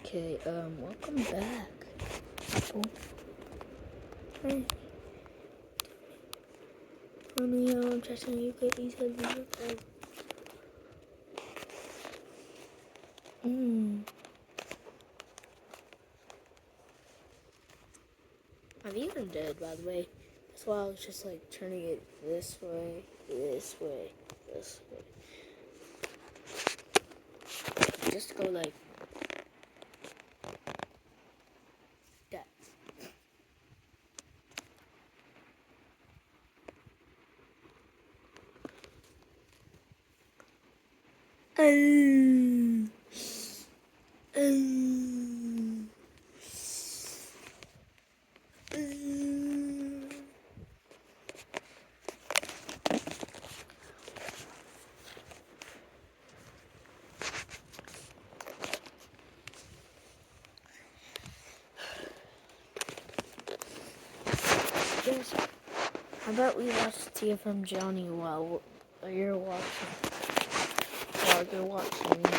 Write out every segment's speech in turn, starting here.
Okay, welcome back, people. Hey. Honey, I'm testing you get these headphones. I'm even dead, by the way. That's why I was just like turning it this way, this way, this way. Just go like that. Just, how about we watch TFM Johnny while you're watching? While you're watching me.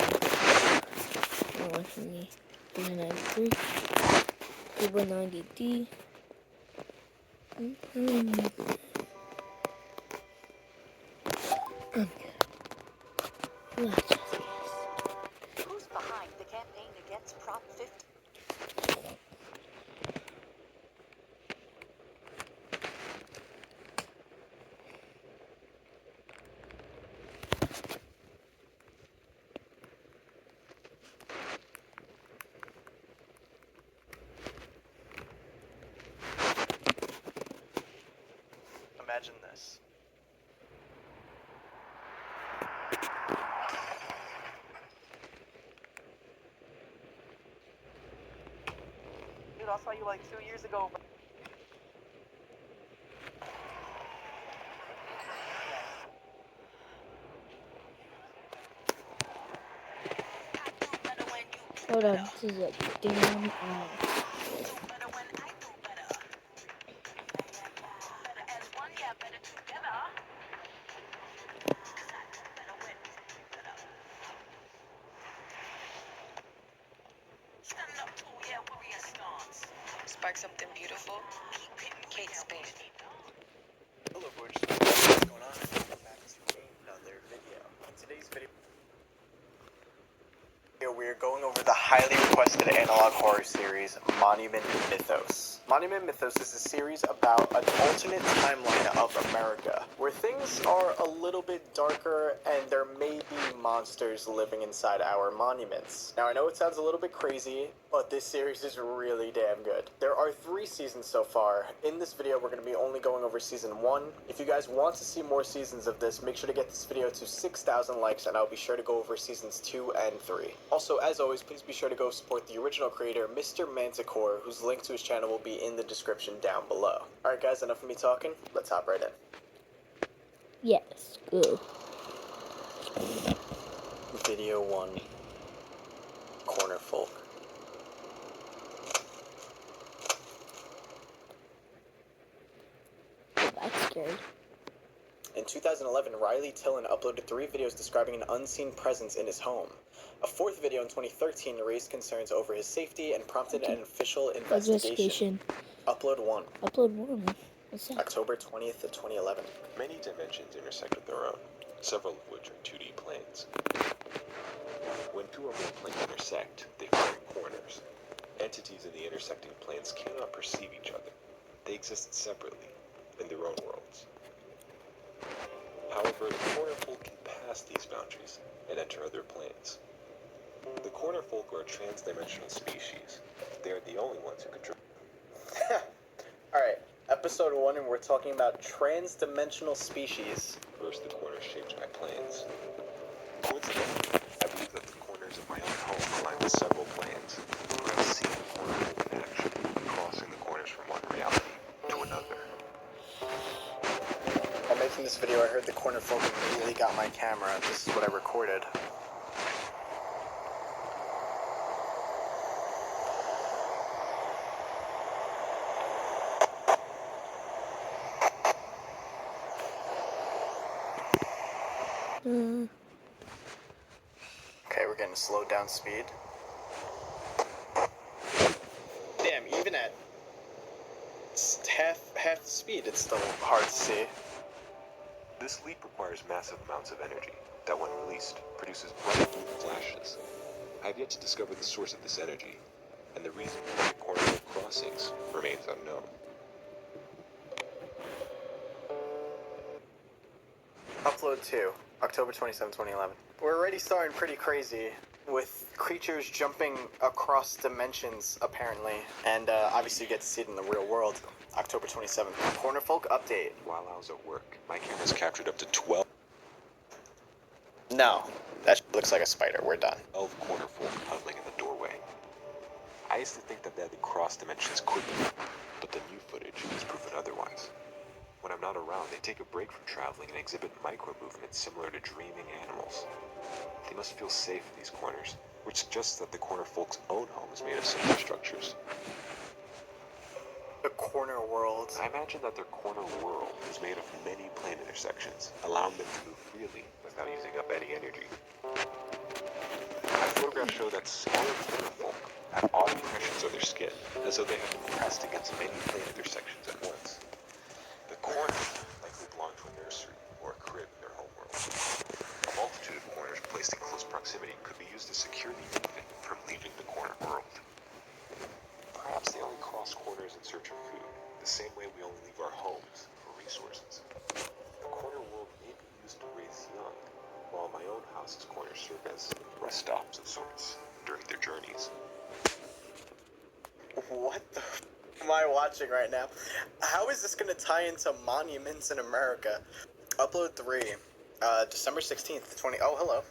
393, Cuba 90D. Who's behind the campaign against Prop 50? Imagine this. Dude, I saw you like 2 years ago. Hold on, this is a damn Spark something beautiful. Kate Spade. Hello, gorgeous people. What's going on? Welcome back to another video. In today's video, we're going over the highly requested analog horror series, Monument Mythos. Monument Mythos is a series about an alternate timeline of America, where things are a little bit darker and there may be monsters living inside our monuments. Now, I know it sounds a little bit crazy, but this series is really damn good. There are 3 seasons so far. In this video, we're going to be only going over season 1. If you guys want to see more seasons of this, make sure to get this video to 6,000 likes, and I'll be sure to go over seasons 2 and 3. Also, as always, please be sure to go support the original creator, Mr. Manticore, whose link to his channel will be in the description down below. Alright guys, enough of me talking, let's hop right in. Yes, good. Video 1. Corner Folk. That's scary. In 2011, Riley Tillon uploaded 3 videos describing an unseen presence in his home. A 4th video in 2013 raised concerns over his safety and prompted an official investigation. Upload 1. Upload 1. What's that? October 20th of 2011. Many dimensions intersect with their own, several of which are 2D planes. When 2 or more planes intersect, they form corners. Entities in the intersecting planes cannot perceive each other. They exist separately, in their own worlds. However, the corner folk can pass these boundaries and enter other planes. The corner folk are a trans-dimensional species. They are the only ones who control. Alright, episode 1, and we're talking about trans-dimensional species. First, the corners shaped by planes. Coincidentally, I believe that the corners of my own home align with several planes. I've seen the corner folk in action, crossing the corners from one reality to another. While making this video, I heard the corner folk immediately got my camera. This is what I recorded. Okay, we're getting slowed down speed. speed, it's still hard to see. This leap requires massive amounts of energy that, when released, produces bright blue flashes. I have yet to discover the source of this energy, and the reason behind corner crossings remains unknown. Upload 2, October 27, 2011. We're already starting pretty crazy with creatures jumping across dimensions, apparently. And obviously you get to see it in the real world. October 27th. Cornerfolk update. While I was at work, my cameras captured up to 12 No, that looks like a spider. We're done. corner folk huddling in the doorway. I used to think that they had crossed dimensions quickly, but the new footage has proven otherwise. When I'm not around, they take a break from traveling and exhibit micro-movements similar to dreaming animals. They must feel safe in these corners, which suggests that the corner folk's own home is made of similar structures. The corner world. I imagine that their corner world is made of many plane intersections, allowing them to move freely without using up any energy. My photographs show that smaller corner folk have odd impressions of their skin, as though they have been pressed against many plane intersections at once. The corner likely belong to a nursery or a crib in their homeworld. A multitude of corners placed in close proximity could be used to secure the infant from leaving the corner world. Perhaps they only cross corners in search of food, the same way we only leave our homes for resources. The corner world may be used to raise young, while my own house's corners serve as rest stops of sorts during their journeys. What the am I watching right now? How is this going to tie into monuments in America? Upload 3, December 16th, 20... Oh, hello.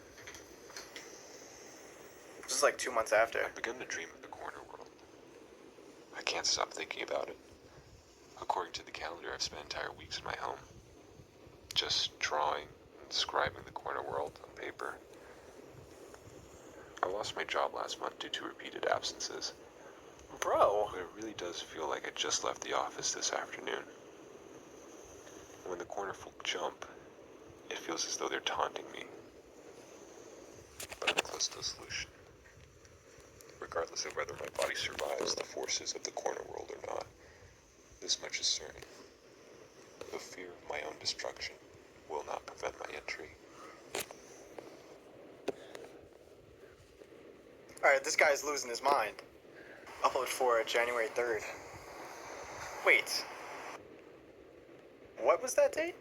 This is like 2 months after. I've begun to dream of the corner world. I can't stop thinking about it. According to the calendar, I've spent entire weeks in my home, just drawing and describing the corner world on paper. I lost my job last month due to repeated absences. Bro. But it really does feel like I just left the office this afternoon. When the corner folk jump, it feels as though they're taunting me. But I'm close to a solution. Regardless of whether my body survives the forces of the corner world or not, this much is certain. The fear of my own destruction will not prevent my entry. Alright, this guy's losing his mind. Upload 4, January 3rd. Wait. What was that date?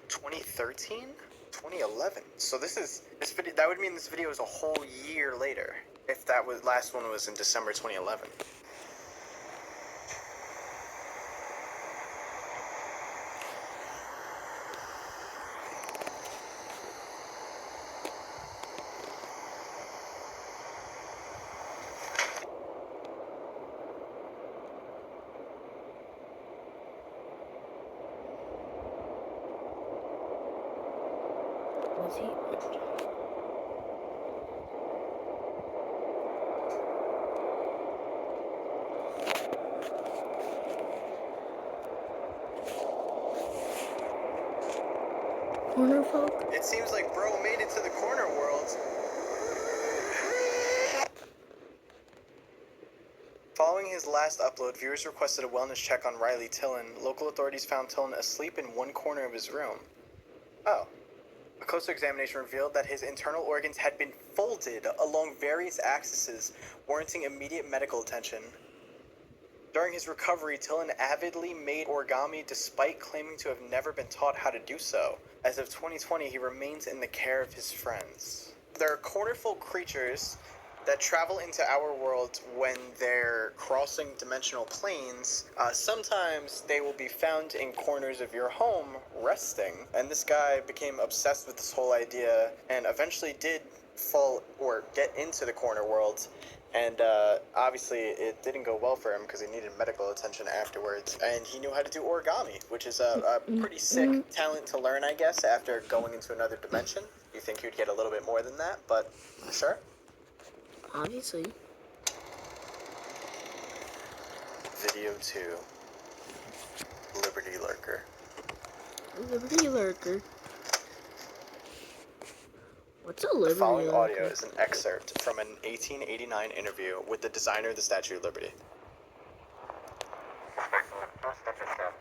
2013? 2011. So this video, that would mean this video is a whole year later. If that was, last one was in December 2011. Was he? Corner folk? It seems like bro made it to the corner world. Following his last upload, viewers requested a wellness check on Riley Tillon. Local authorities found Tillon asleep in one corner of his room. Oh. A closer examination revealed that his internal organs had been folded along various axes, warranting immediate medical attention. During his recovery, Tillon avidly made origami despite claiming to have never been taught how to do so. As of 2020, he remains in the care of his friends. There are cornerfolk creatures that travel into our world when they're crossing dimensional planes. Sometimes they will be found in corners of your home resting. And this guy became obsessed with this whole idea and eventually did fall or get into the corner world. And obviously it didn't go well for him because he needed medical attention afterwards. And he knew how to do origami, which is a pretty sick talent to learn, I guess, after going into another dimension. You think you'd get a little bit more than that, but sure. Obviously. Video 2. Liberty Lurker. Liberty Lurker. What's a The Liberty following Lurker? audio is an excerpt from an 1889 interview with the designer of the Statue of Liberty. Inspecting the first step is that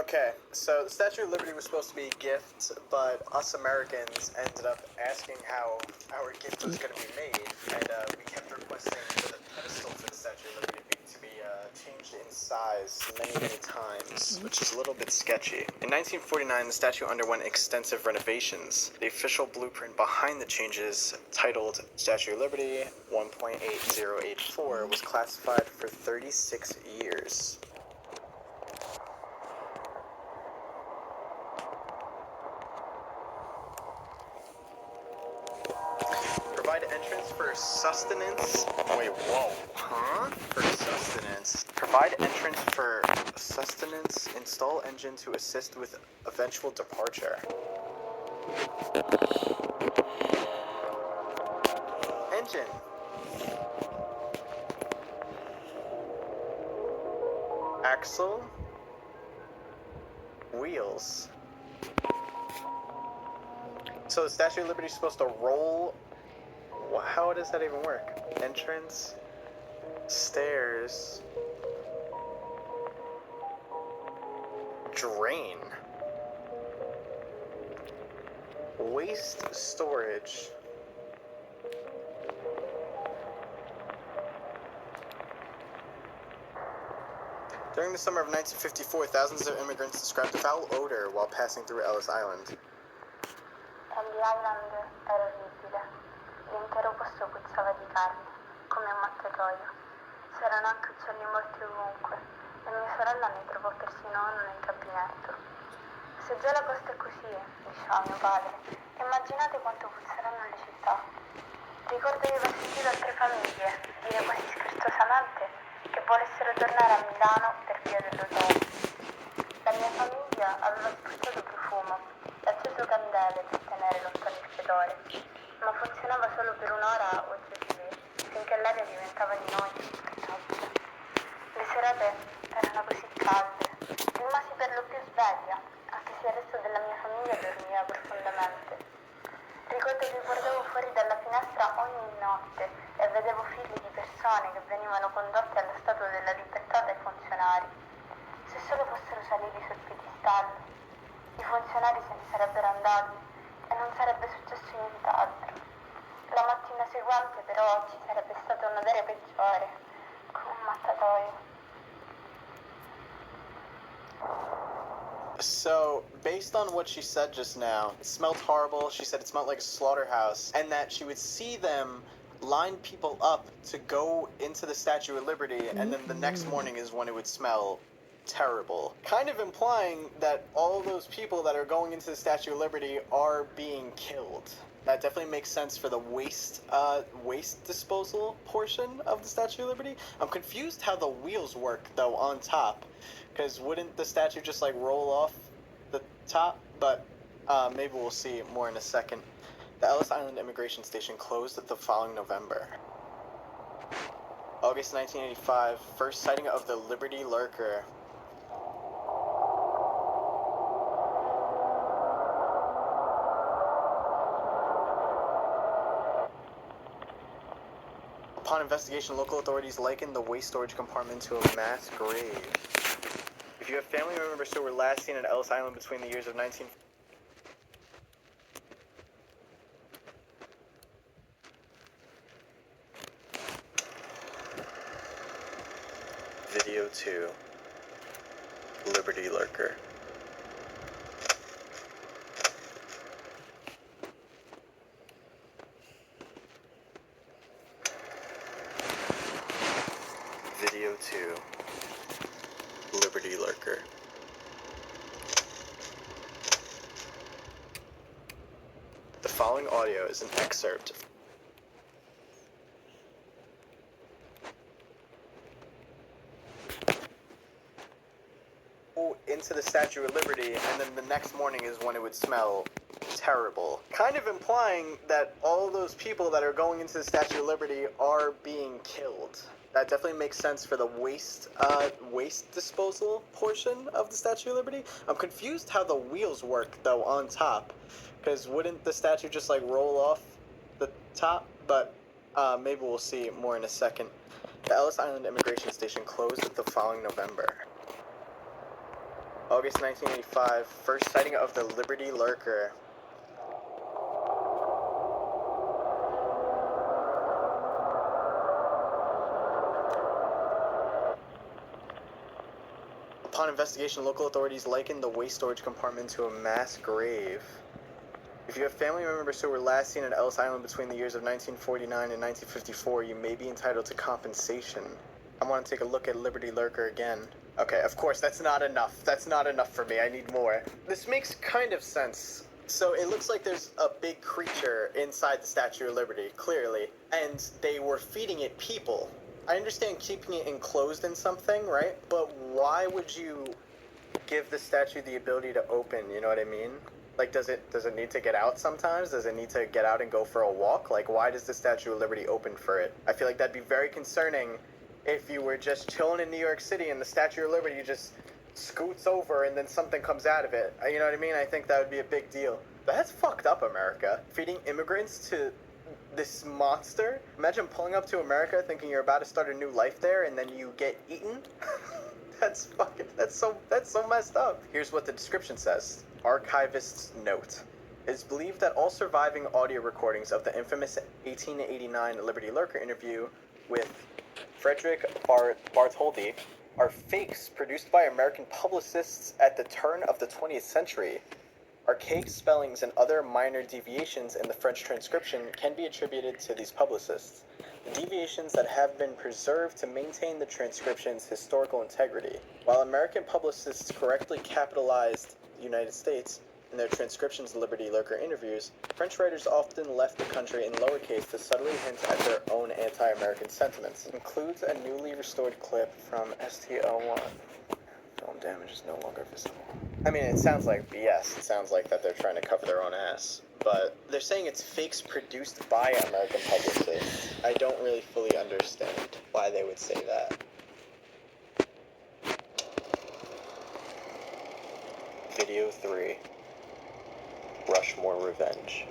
Okay, so the Statue of Liberty was supposed to be a gift, but us Americans ended up asking how our gift was going to be made, and we kept requesting for the pedestal for the Statue of Liberty to be changed in size many times, which is a little bit sketchy. In 1949, the statue underwent extensive renovations. The official blueprint behind the changes, titled Statue of Liberty 1.8084, was classified for 36 years. Provide entrance for sustenance. Wait, whoa. Huh? For sustenance. Provide entrance for sustenance. Install engine to assist with eventual departure. Engine. Axle. Wheels. So the Statue of Liberty is supposed to roll. How does that even work? Entrance, stairs, drain, waste storage. During the summer of 1954, thousands of immigrants described a foul odor while passing through Ellis Island. Ellis Island era orribile. L'intero posto puzzava di carne, come un mattatoio. C'erano anche uccelli morti ovunque, e mia sorella ne trovò persino uno nel gabinetto. Se già la costa è così, diceva mio padre, immaginate quanto puzzeranno le città. Ricordo di aver sentito altre famiglie dire quasi scherzosamente che volessero tornare a Milano per via dell'odore. La mia famiglia aveva spruzzato profumo e acceso candele per tenere lontano il fedore, ma funzionava solo per un'ora o due, finché l'aria diventava di noi insopportabile. Le serate erano così calde, rimasi per lo più sveglia, anche se il resto della mia famiglia dormiva profondamente. Ricordo che guardavo fuori dalla finestra ogni notte e vedevo figli di persone che venivano condotte alla Statua della Libertà dai funzionari. Se solo fossero saliti sul piedistallo, i funzionari se ne sarebbero andati e non sarebbe successo nient'altro. La mattina seguente però ci sarebbe stato un odore peggiore, come un mattatoio. So, based on what she said just now, it smelled horrible. She said it smelled like a slaughterhouse, and that she would see them line people up to go into the Statue of Liberty, and then the next morning is when it would smell terrible. Kind of implying that all those people that are going into the Statue of Liberty are being killed. That definitely makes sense for the waste disposal portion of the Statue of Liberty. I'm confused how the wheels work, though, on top. Because wouldn't the statue just, like, roll off the top? But maybe we'll see more in a second. The Ellis Island Immigration Station closed the following November. August 1985, first sighting of the Liberty Lurker. Upon investigation, local authorities likened the waste storage compartment to a mass grave. If you have family members who were last seen at Ellis Island between the years of 19... Video 2. Liberty Lurker. Video 2. Liberty Lurker. The following audio is an excerpt into the Statue of Liberty, and then the next morning is when it would smell terrible. Kind of implying that all those people that are going into the Statue of Liberty are being killed. That definitely makes sense for the waste disposal portion of the Statue of Liberty. I'm confused how the wheels work, though, on top. Because wouldn't the statue just, like, roll off the top? But maybe we'll see more in a second. The Ellis Island Immigration Station closed the following November. August 1985, first sighting of the Liberty Lurker. Upon investigation, local authorities likened the waste storage compartment to a mass grave. If you have family members who were last seen at Ellis Island between the years of 1949 and 1954, you may be entitled to compensation. I want to take a look at Liberty Lurker again. Okay, of course, that's not enough. That's not enough for me. I need more. This makes kind of sense. So it looks like there's a big creature inside the Statue of Liberty, clearly, and they were feeding it people. I understand keeping it enclosed in something, right? But why would you give the statue the ability to open, you know what I mean? Like, does it need to get out sometimes? Does it need to get out and go for a walk? Like, why does the Statue of Liberty open for it? I feel like that'd be very concerning if you were just chilling in New York City and the Statue of Liberty just scoots over and then something comes out of it. You know what I mean? I think that would be a big deal. But that's fucked up, America. Feeding immigrants to this monster? Imagine pulling up to America thinking you're about to start a new life there and then you get eaten? That's so messed up. Here's what the description says. Archivist's note. It is believed that all surviving audio recordings of the infamous 1889 Liberty Lurker interview with Frederick Bartholdi are fakes produced by American publicists at the turn of the 20th century. Archaic spellings and other minor deviations in the French transcription can be attributed to these publicists. The deviations that have been preserved to maintain the transcription's historical integrity. While American publicists correctly capitalized the United States in their transcriptions of Liberty Lurker interviews, French writers often left the country in lowercase to subtly hint at their own anti-American sentiments. It includes a newly restored clip from STL1. Film damage is no longer visible. I mean, it sounds like BS. It sounds like that they're trying to cover their own ass. But they're saying it's fakes produced by American publicists. I don't really fully understand why they would say that. Video 3. Rushmore Revenge.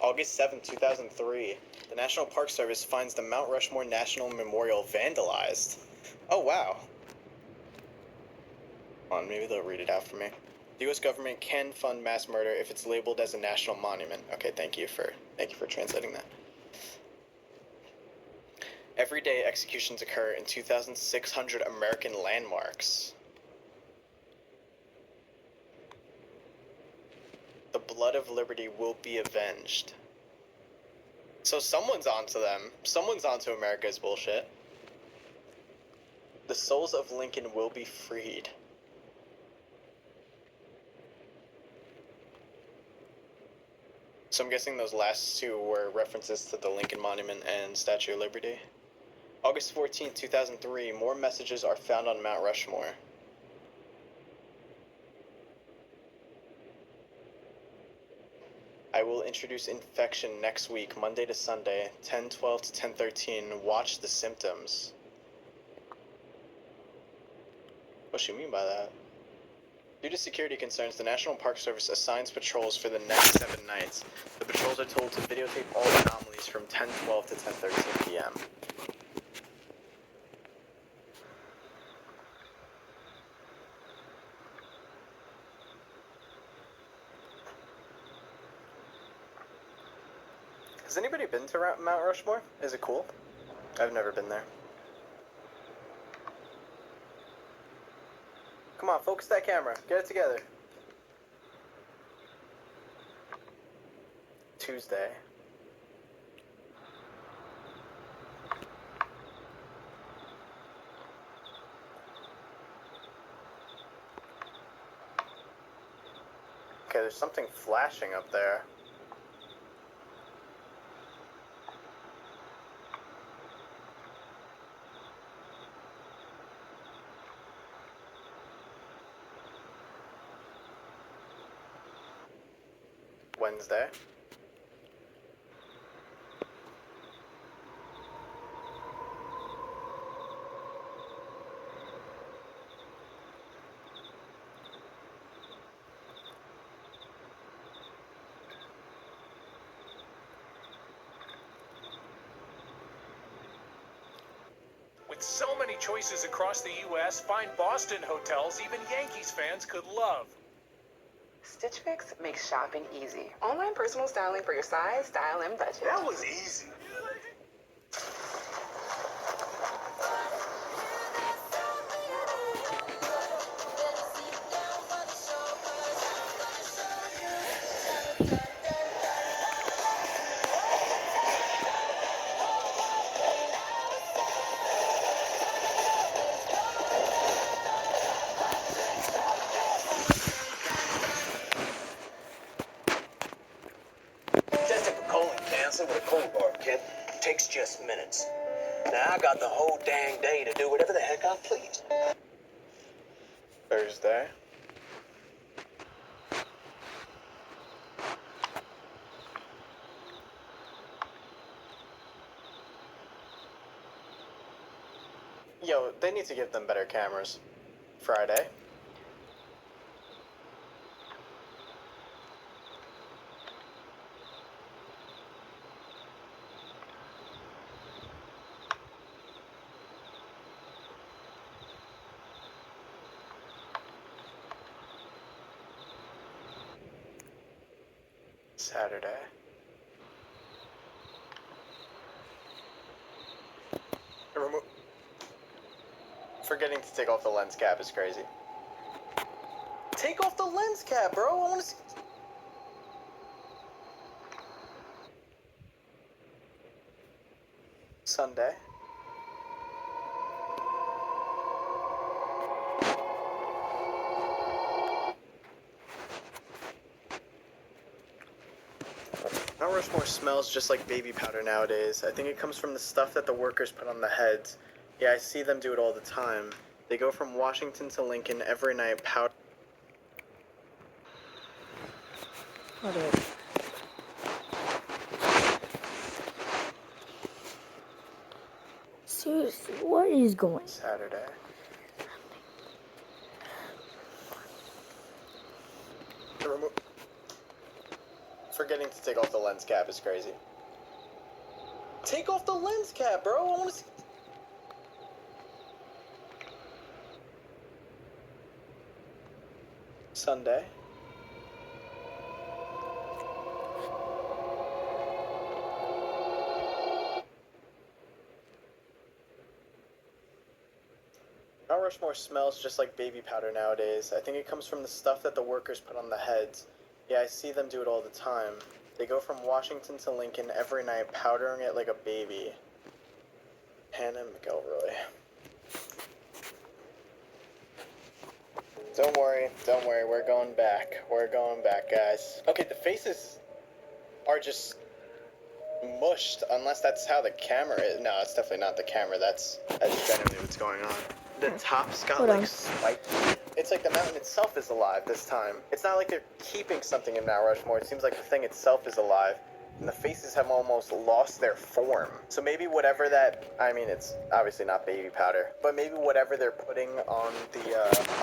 August 7, 2003. The National Park Service finds the Mount Rushmore National Memorial vandalized. Oh, wow. Hold on, maybe they'll read it out for me. The U.S. government can fund mass murder if it's labeled as a national monument. Okay, thank you for translating that. Every day, executions occur in 2,600 American landmarks. The blood of liberty will be avenged. So someone's onto them. Someone's onto America's bullshit. The souls of Lincoln will be freed. So I'm guessing those last two were references to the Lincoln Monument and Statue of Liberty. August 14, 2003, more messages are found on Mount Rushmore. I will introduce infection next week, Monday to Sunday, 10:12 to 10:13. Watch the symptoms. What do you mean by that? Due to security concerns, the National Park Service assigns patrols for the next 7 nights. The patrols are told to videotape all anomalies from 10:12 to 10:13 p.m. Has anybody been to Mount Rushmore? Is it cool? I've never been there. Come on, focus that camera. Get it together. Tuesday. Okay, there's something flashing up there. Wednesday. With so many choices across the U.S., find Boston hotels even Yankees fans could love. Stitch Fix makes shopping easy. Online personal styling for your size, style, and budget. That was easy. Just a colon cancer with a cold bar, kid. Takes just minutes. Now I got the whole dang day to do whatever the heck I please. Thursday. Yo, they need to give them better cameras. Friday. Saturday. Forgetting to take off the lens cap is crazy. Take off the lens cap, bro. I want to see. Sunday. Mount Rushmore smells just like baby powder nowadays. I think it comes from the stuff that the workers put on the heads. Yeah, I see them do it all the time. They go from Washington to Lincoln every night powder. Hold up. Seriously, what is going on? Saturday. Forgetting to take off the lens cap is crazy. Take off the lens cap, bro. I want to see. Sunday. Mount Rushmore smells just like baby powder nowadays. I think it comes from the stuff that the workers put on the heads. Yeah, I see them do it all the time. They go from Washington to Lincoln every night, powdering it like a baby. Hannah McElroy. Don't worry, we're going back. We're going back, guys. Okay, the faces are just mushed, unless that's how the camera is. No, it's definitely not the camera. That's genuinely what's going on. The top's got Hold like on. spikes. It's like the mountain itself is alive this time. It's not like they're keeping something in Mount Rushmore. It seems like the thing itself is alive. And the faces have almost lost their form. So maybe whatever that, I mean, it's obviously not baby powder, but maybe whatever they're putting on the,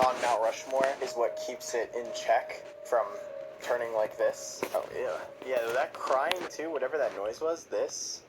on Mount Rushmore is what keeps it in check from turning like this. Oh, yeah. Yeah, that crying too, whatever that noise was, this.